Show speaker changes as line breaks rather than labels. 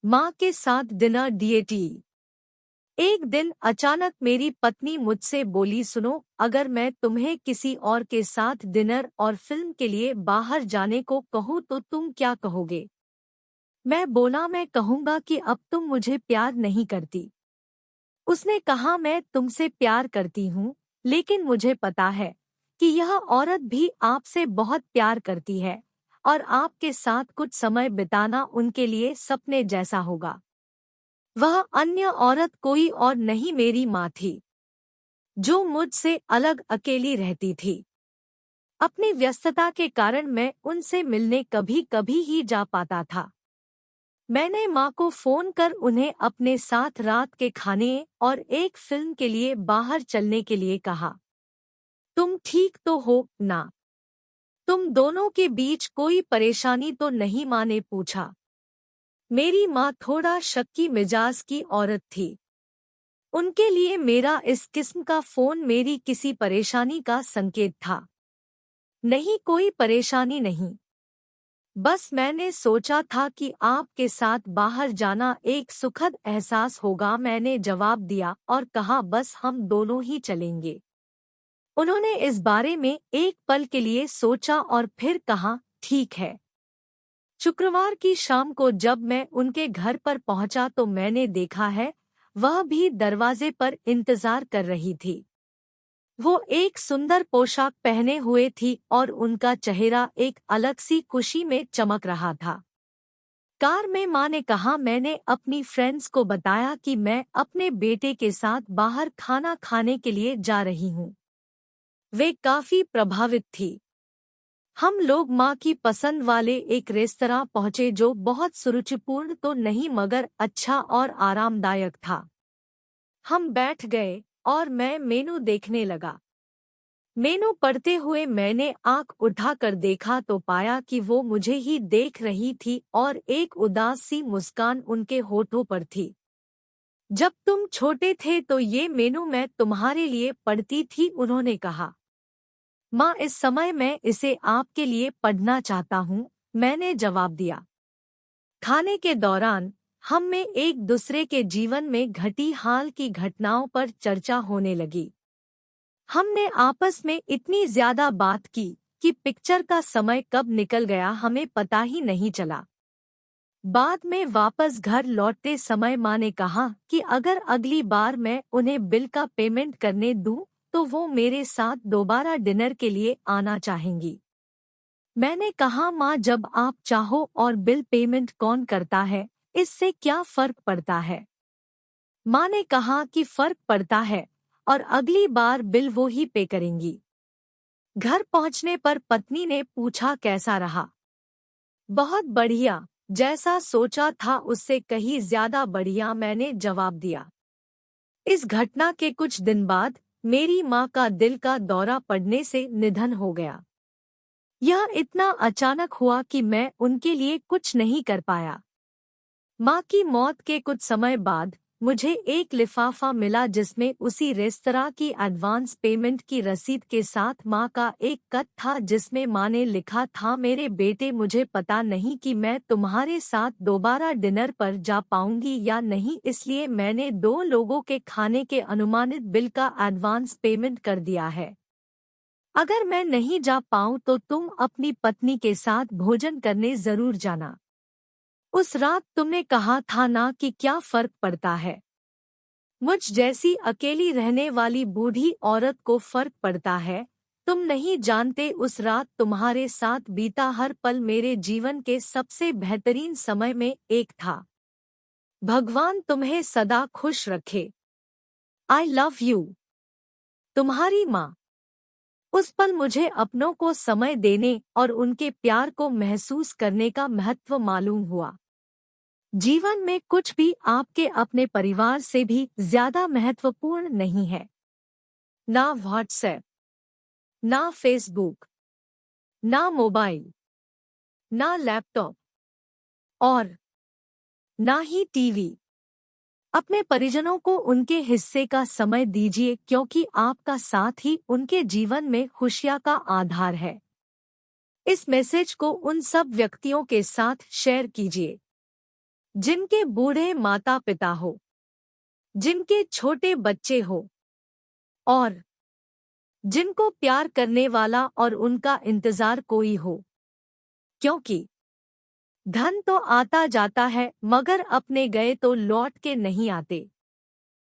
माँ के साथ डिनर डीएटी। एक दिन अचानक मेरी पत्नी मुझसे बोली, सुनो, अगर मैं तुम्हें किसी और के साथ डिनर और फिल्म के लिए बाहर जाने को कहूँ तो तुम क्या कहोगे? मैं बोला, मैं कहूँगा कि अब तुम मुझे प्यार नहीं करती। उसने कहा, मैं तुमसे प्यार करती हूँ, लेकिन मुझे पता है कि यह औरत भी आपसे बहुत प्यार करती है और आपके साथ कुछ समय बिताना उनके लिए सपने जैसा होगा। वह अन्य औरत कोई और नहीं, मेरी माँ थी, जो मुझसे अलग अकेली रहती थी। अपनी व्यस्तता के कारण मैं उनसे मिलने कभी कभी ही जा पाता था। मैंने माँ को फोन कर उन्हें अपने साथ रात के खाने और एक फिल्म के लिए बाहर चलने के लिए कहा। तुम ठीक तो हो ना? तुम दोनों के बीच कोई परेशानी तो नहीं? माँ ने पूछा। मेरी माँ थोड़ा शक्की मिजाज की औरत थी। उनके लिए मेरा इस किस्म का फोन मेरी किसी परेशानी का संकेत था। नहीं, कोई परेशानी नहीं। बस मैंने सोचा था कि आपके साथ बाहर जाना एक सुखद एहसास होगा, मैंने जवाब दिया और कहा, बस हम दोनों ही चलेंगे। उन्होंने इस बारे में एक पल के लिए सोचा और फिर कहा, ठीक है। शुक्रवार की शाम को जब मैं उनके घर पर पहुंचा तो मैंने देखा है वह भी दरवाजे पर इंतजार कर रही थी। वो एक सुंदर पोशाक पहने हुए थी और उनका चेहरा एक अलग सी खुशी में चमक रहा था। कार में माँ ने कहा, मैंने अपनी फ्रेंड्स को बताया कि मैं अपने बेटे के साथ बाहर खाना खाने के लिए जा रही हूँ। वे काफी प्रभावित थी। हम लोग माँ की पसंद वाले एक रेस्तरां पहुँचे जो बहुत सुरुचिपूर्ण तो नहीं मगर अच्छा और आरामदायक था। हम बैठ गए और मैं मेनू देखने लगा। मेनू पढ़ते हुए मैंने आंख उठाकर देखा तो पाया कि वो मुझे ही देख रही थी और एक उदास सी मुस्कान उनके होठों पर थी। जब तुम छोटे थे तो ये मेनू मैं तुम्हारे लिए पढ़ती थी, उन्होंने कहा। माँ, इस समय मैं इसे आपके लिए पढ़ना चाहता हूँ, मैंने जवाब दिया। खाने के दौरान हम में एक दूसरे के जीवन में घटी हाल की घटनाओं पर चर्चा होने लगी। हमने आपस में इतनी ज्यादा बात की कि पिक्चर का समय कब निकल गया हमें पता ही नहीं चला। बाद में वापस घर लौटते समय माँ ने कहा कि अगर अगली बार मैं उन्हें बिल का पेमेंट करने दूं तो वो मेरे साथ दोबारा डिनर के लिए आना चाहेंगी। मैंने कहा, माँ, जब आप चाहो और बिल पेमेंट कौन करता है, इससे क्या फर्क पड़ता है? माँ ने कहा कि फर्क पड़ता है और अगली बार बिल वो ही पे करेंगी। घर पहुंचने पर पत्नी ने पूछा, कैसा रहा? बहुत बढ़िया, जैसा सोचा था उससे कहीं ज्यादा बढ़िया, मैंने जवाब दिया। इस घटना के कुछ दिन बाद मेरी माँ का दिल का दौरा पड़ने से निधन हो गया। यह इतना अचानक हुआ कि मैं उनके लिए कुछ नहीं कर पाया। माँ की मौत के कुछ समय बाद मुझे एक लिफाफा मिला जिसमें उसी रेस्तरां की एडवांस पेमेंट की रसीद के साथ माँ का एक खत था जिसमें माँ ने लिखा था, मेरे बेटे, मुझे पता नहीं कि मैं तुम्हारे साथ दोबारा डिनर पर जा पाऊंगी या नहीं, इसलिए मैंने 2 लोगों के खाने के अनुमानित बिल का एडवांस पेमेंट कर दिया है। अगर मैं नहीं जा पाऊं तो तुम अपनी पत्नी के साथ भोजन करने जरूर जाना। उस रात तुमने कहा था ना कि क्या फर्क पड़ता है। मुझ जैसी अकेली रहने वाली बूढ़ी औरत को फर्क पड़ता है। तुम नहीं जानते, उस रात तुम्हारे साथ बीता हर पल मेरे जीवन के सबसे बेहतरीन समय में एक था। भगवान तुम्हें सदा खुश रखे। I love you. तुम्हारी माँ। उस पल मुझे अपनों को समय देने और उनके प्यार को महसूस करने का महत्व मालूम हुआ। जीवन में कुछ भी आपके अपने परिवार से भी ज्यादा महत्वपूर्ण नहीं है। ना व्हाट्सएप, ना फेसबुक, ना मोबाइल, ना लैपटॉप और ना ही टीवी। अपने परिजनों को उनके हिस्से का समय दीजिए क्योंकि आपका साथ ही उनके जीवन में खुशियां का आधार है। इस मैसेज को उन सब व्यक्तियों के साथ शेयर कीजिए जिनके बूढ़े माता पिता हो, जिनके छोटे बच्चे हो और जिनको प्यार करने वाला और उनका इंतजार कोई हो। क्योंकि धन तो आता जाता है मगर अपने गए तो लौट के नहीं आते।